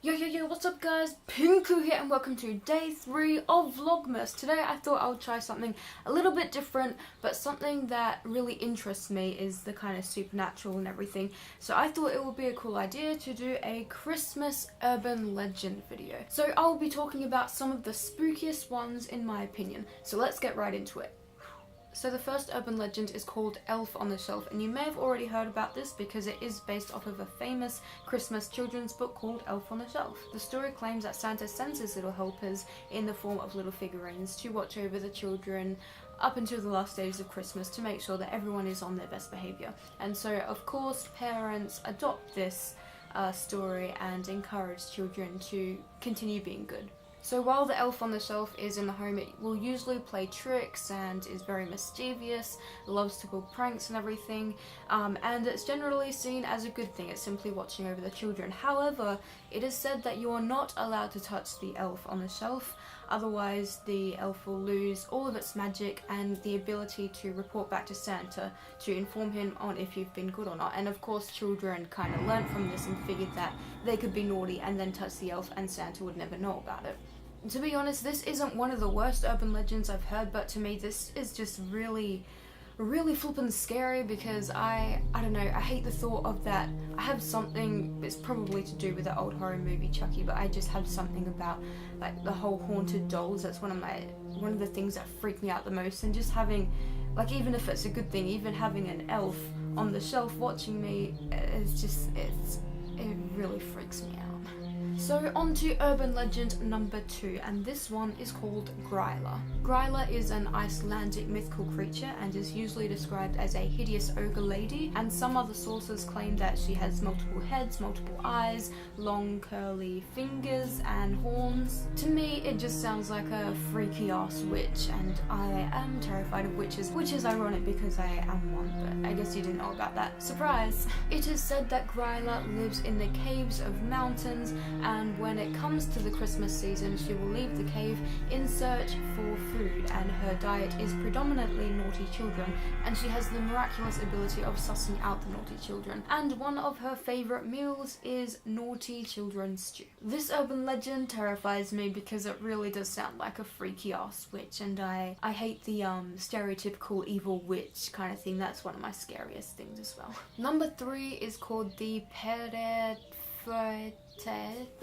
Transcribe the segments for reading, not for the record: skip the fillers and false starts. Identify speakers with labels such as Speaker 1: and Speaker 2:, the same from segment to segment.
Speaker 1: Yo, what's up guys? Pinku here and welcome to day 3 of Vlogmas. Today I thought I would try something a little bit different, but something that really interests me is the kind of supernatural and everything. So I thought it would be a cool idea to do a Christmas urban legend video. So I'll be talking about some of the spookiest ones in my opinion. So let's get right into it. So the first urban legend is called Elf on the Shelf, and you may have already heard about this because it is based off of a famous Christmas children's book called Elf on the Shelf. The story claims that Santa sends his little helpers in the form of little figurines to watch over the children up until the last days of Christmas to make sure that everyone is on their best behaviour. And so of course parents adopt this story and encourage children to continue being good. So while the elf on the shelf is in the home, it will usually play tricks and is very mischievous, loves to pull pranks and everything, and it's generally seen as a good thing. It's simply watching over the children. However, it is said that you are not allowed to touch the elf on the shelf, otherwise the elf will lose all of its magic and the ability to report back to Santa to inform him on if you've been good or not. And of course children kind of learnt from this and figured that they could be naughty and then touch the elf and Santa would never know about it. To be honest, this isn't one of the worst urban legends I've heard, but to me this is just really flippin' scary because I don't know, I hate the thought of that. I have something, it's probably to do with the old horror movie Chucky, but I just have something about like the whole haunted dolls. That's one of the things that freak me out the most, and just having, like, even if it's a good thing, even having an elf on the shelf watching me is just, it really freaks me out. So on to urban legend number 2, and this one is called Growler. Growler is an Icelandic mythical creature and is usually described as a hideous ogre lady, and some other sources claim that she has multiple heads, multiple eyes, long curly fingers and horns. To me it just sounds like a freaky ass witch, and I am terrified of witches, which is ironic because I am one, but I guess you didn't know about that. Surprise! It is said that Growler lives in the caves of mountains, and when it comes to the Christmas season she will leave the cave in search for food, and her diet is predominantly naughty children, and she has the miraculous ability of sussing out the naughty children, and one of her favourite meals is naughty children stew. This urban legend terrifies me because it really does sound like a freaky ass witch, and I hate the stereotypical evil witch kind of thing. That's one of my scariest things as well. Number 3 is called the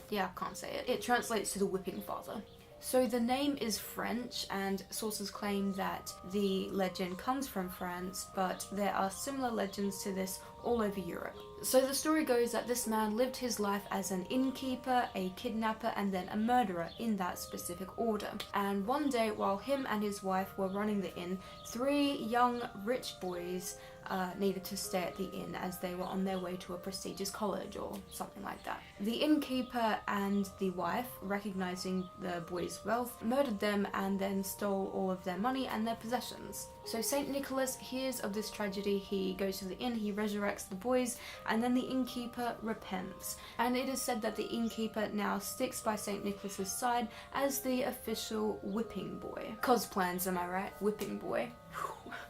Speaker 1: yeah, I can't say it. It translates to the whipping father. So the name is French, and sources claim that the legend comes from France, but there are similar legends to this all over Europe. So the story goes that this man lived his life as an innkeeper, a kidnapper, and then a murderer in that specific order. And one day while him and his wife were running the inn, 3 young rich boys needed to stay at the inn as they were on their way to a prestigious college or something like that. The innkeeper and the wife, recognizing the boys' wealth, murdered them and then stole all of their money and their possessions. So Saint Nicholas hears of this tragedy, he goes to the inn, he resurrects the boys, and then the innkeeper repents. And it is said that the innkeeper now sticks by Saint Nicholas's side as the official whipping boy. Cosplans, am I right? Whipping boy.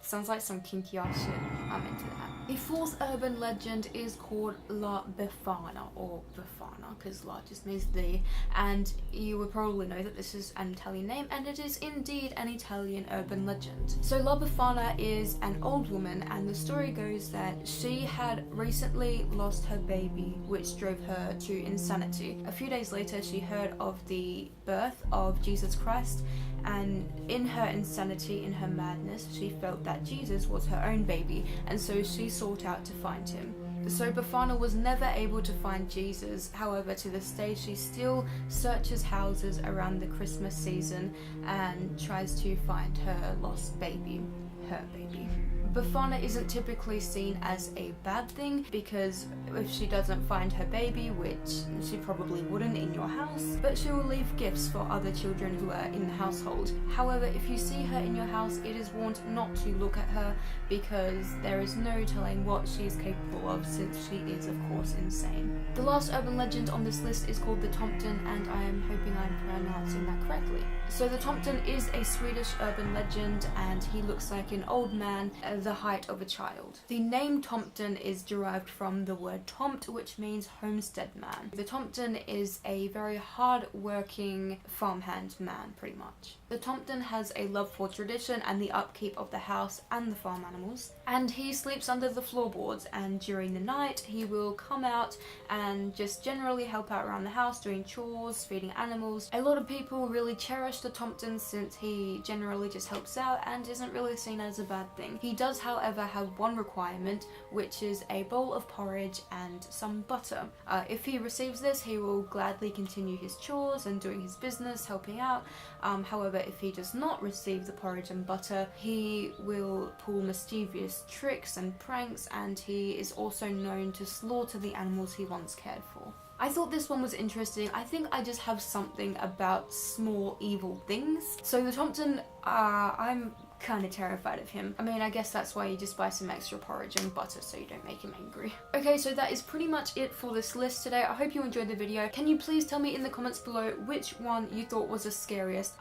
Speaker 1: Sounds like some kinky ass shit. I'm into that. The 4th urban legend is called La Befana, or Befana, because La just means the, and you would probably know that this is an Italian name, and it is indeed an Italian urban legend. So La Befana is an old woman, and the story goes that she had recently lost her baby, which drove her to insanity. A few days later she heard of the birth of Jesus Christ, and in her insanity, in her madness, she felt that Jesus was her own baby, and so she sought out to find him. So Befana was never able to find Jesus. However, to this day she still searches houses around the Christmas season and tries to find her lost baby, her baby. Befana isn't typically seen as a bad thing, because if she doesn't find her baby, which she probably wouldn't in your house, but she will leave gifts for other children who are in the household. However, if you see her in your house, it is warned not to look at her because there is no telling what she is capable of, since she is of course insane. The last urban legend on this list is called the Taunton, and I am hoping I'm pronouncing that correctly. So the Taunton is a Swedish urban legend, and he looks like an old man, as the height of a child. The name Taunton is derived from the word Taunt, which means homestead man. The Taunton is a very hard-working farmhand man, pretty much. The Taunton has a love for tradition and the upkeep of the house and the farm animals, and he sleeps under the floorboards, and during the night he will come out and just generally help out around the house doing chores, feeding animals. A lot of people really cherish the Taunton since he generally just helps out and isn't really seen as a bad thing. He does, however, have one requirement, which is a bowl of porridge and some butter. If he receives this, he will gladly continue his chores and doing his business, helping out. However, if he does not receive the porridge and butter, he will pull mischievous tricks and pranks, and he is also known to slaughter the animals he once cared for. I thought this one was interesting. I think I just have something about small evil things. So the Taunton, I'm kind of terrified of him. I mean, I guess that's why you just buy some extra porridge and butter so you don't make him angry. Okay, so that is pretty much it for this list today. I hope you enjoyed the video. Can you please tell me in the comments below which one you thought was the scariest?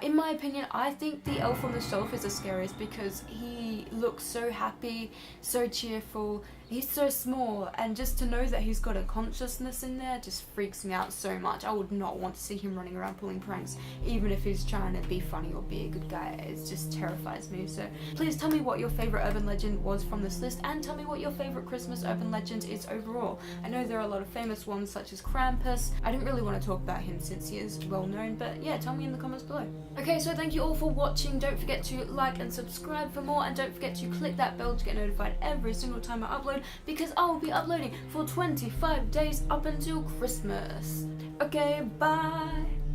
Speaker 1: In my opinion, I think the elf on the shelf is the scariest because he looks so happy, so cheerful. He's so small, and just to know that he's got a consciousness in there just freaks me out so much. I would not want to see him running around pulling pranks, even if he's trying to be funny or be a good guy. It just terrifies me. So please tell me what your favourite urban legend was from this list, and tell me what your favourite Christmas urban legend is overall. I know there are a lot of famous ones such as Krampus. I didn't really want to talk about him since he is well known, but yeah, tell me in the comments below. Okay, so thank you all for watching. Don't forget to like and subscribe for more, and don't forget to click that bell to get notified every single time I upload, because I will be uploading for 25 days up until Christmas. Okay, bye!